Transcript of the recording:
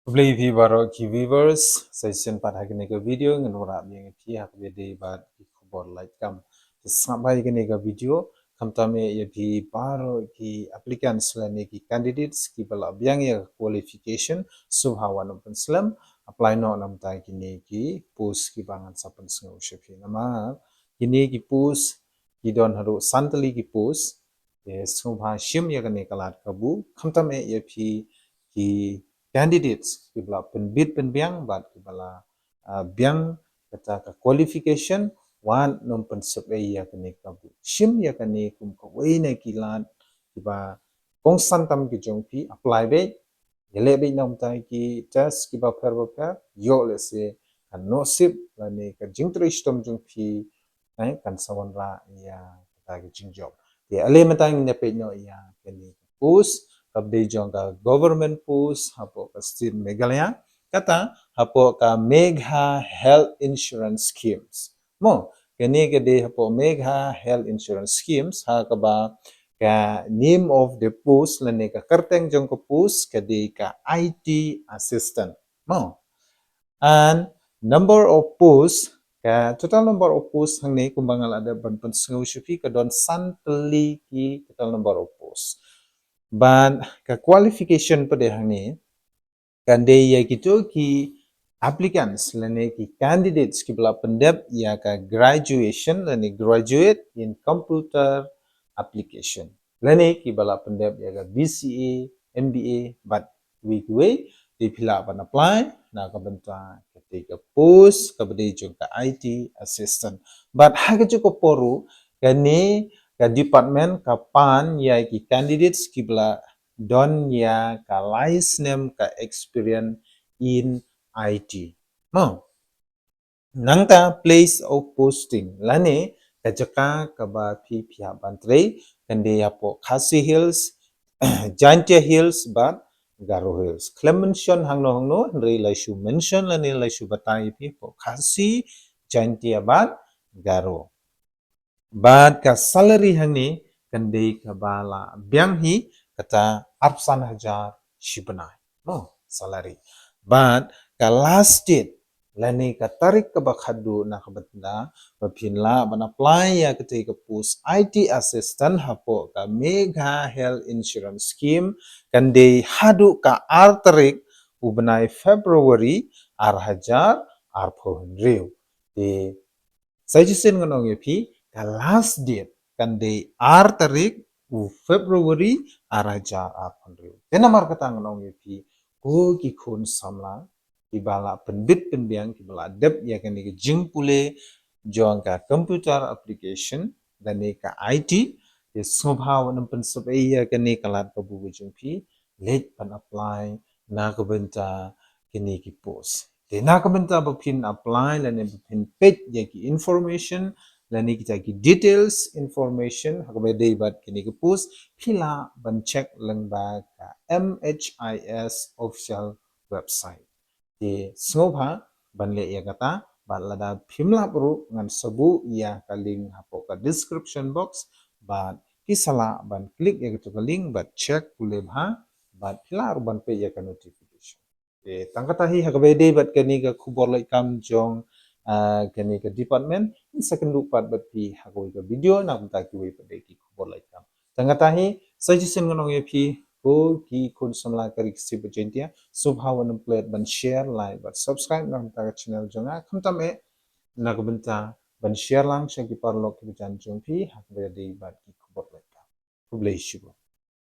Play viewer viewers session pada kini video ngenora yang pihak bedi bad keyboard light kam sampai kini video kam tame ya pi baru ki applicant selani ki candidates ki bala biang ya qualification subhawan open slam apply no nam tai kini ki post ki bangan sapan sengu shepi nama kini ki post ki don haru santali ki post subha shim ya kini kalat kabu kam tame ya pi ki candidates kibala penbid penbiang bat kibala biang kata ka qualification wan nom pensep ya kani kabu shim ya kani kum ka wei kilan kiba kongsan tam ki jongpi apply be yele be nom tai ki test kiba per yo le se kan no sip la ne ka jingtri stom jongpi kan sawan ra ya kata ki jingjob de ale matang ne pe no ya kani post kabde jongka government post hapo ka state Meghalaya kata hapo ka Megha health insurance schemes mo kene kede hapo Megha health insurance schemes ha kaba ka name of the post lane ka karteng jongka post kede ka IT assistant mo and number of posts ka total number of posts hangne kumbangal ada ban sengu shufi ka don santli ki total number of posts ban ka qualification pada hang ni kan de ya gitu ki applicants lane ki candidates ki bela pendep ya ka graduation lane graduate in computer application lane ki bela pendep ya ka BCA MBA but we di pila ban apply na ka benta ketika post ka bede jung ka IT assistant but ha ka cukup poru kani ka department ka pan ya ki candidates ki bela don ya ka license name ka experience in IT mo nangta place of posting lane ka jaka ka ba pihak bantre kande ya po Khasi Hills Jantia Hills but Garo Hills Clemention hangno re laisu mention lane laisu batai pi po Khasi Jantia but Garo but ka salary hangni kande ka bala biang hi kata 25hajar shibanai no salary but ka last date lani ka tarik ka bakhadu na kabatna bapinla ban apply ya ketika post IT assistant hapo ka Megha health insurance scheme kande hadu ka tarik ubnai February 2000 de suggestion ngonong yapi ka last date kande tarik February 2000 tena mar kata ngonong yapi ko ki khun samla kibala penbit penbiang kibala dep ya kan ni jing pule jong ka computer application dan ni ka IT de sobhaw nam pensep ya kan ni kalat ka bu jing pi let pan apply na ka benta kini ki post de na ka benta bapin apply la ne bapin page ya ki information la ni kita ki details information ha ka de bat kini ki post pila ban check lang ba ka MHIS official website di snobha banle ya kata balada phimla pro ngan sabu ya kaling hapo ka description box but kisala ban click ya to link but check kulebha but pilar ban pe ya ka notification de tangkata hi hakabe de bat kani ka khubor lai kam jong kani ka department in second look part but pi hakoi ka video na ta ki we pade ki khubor lai kam tangkata hi suggestion ngonong ye pi ko ki kun samla kari kisi bajentia subhawan plate ban share like but subscribe nang ta channel jonga khamtam e nagbenta ban share lang sa ki parlok ki jan jong pi hakbe dei bat ki khobor lai ka kublai shibo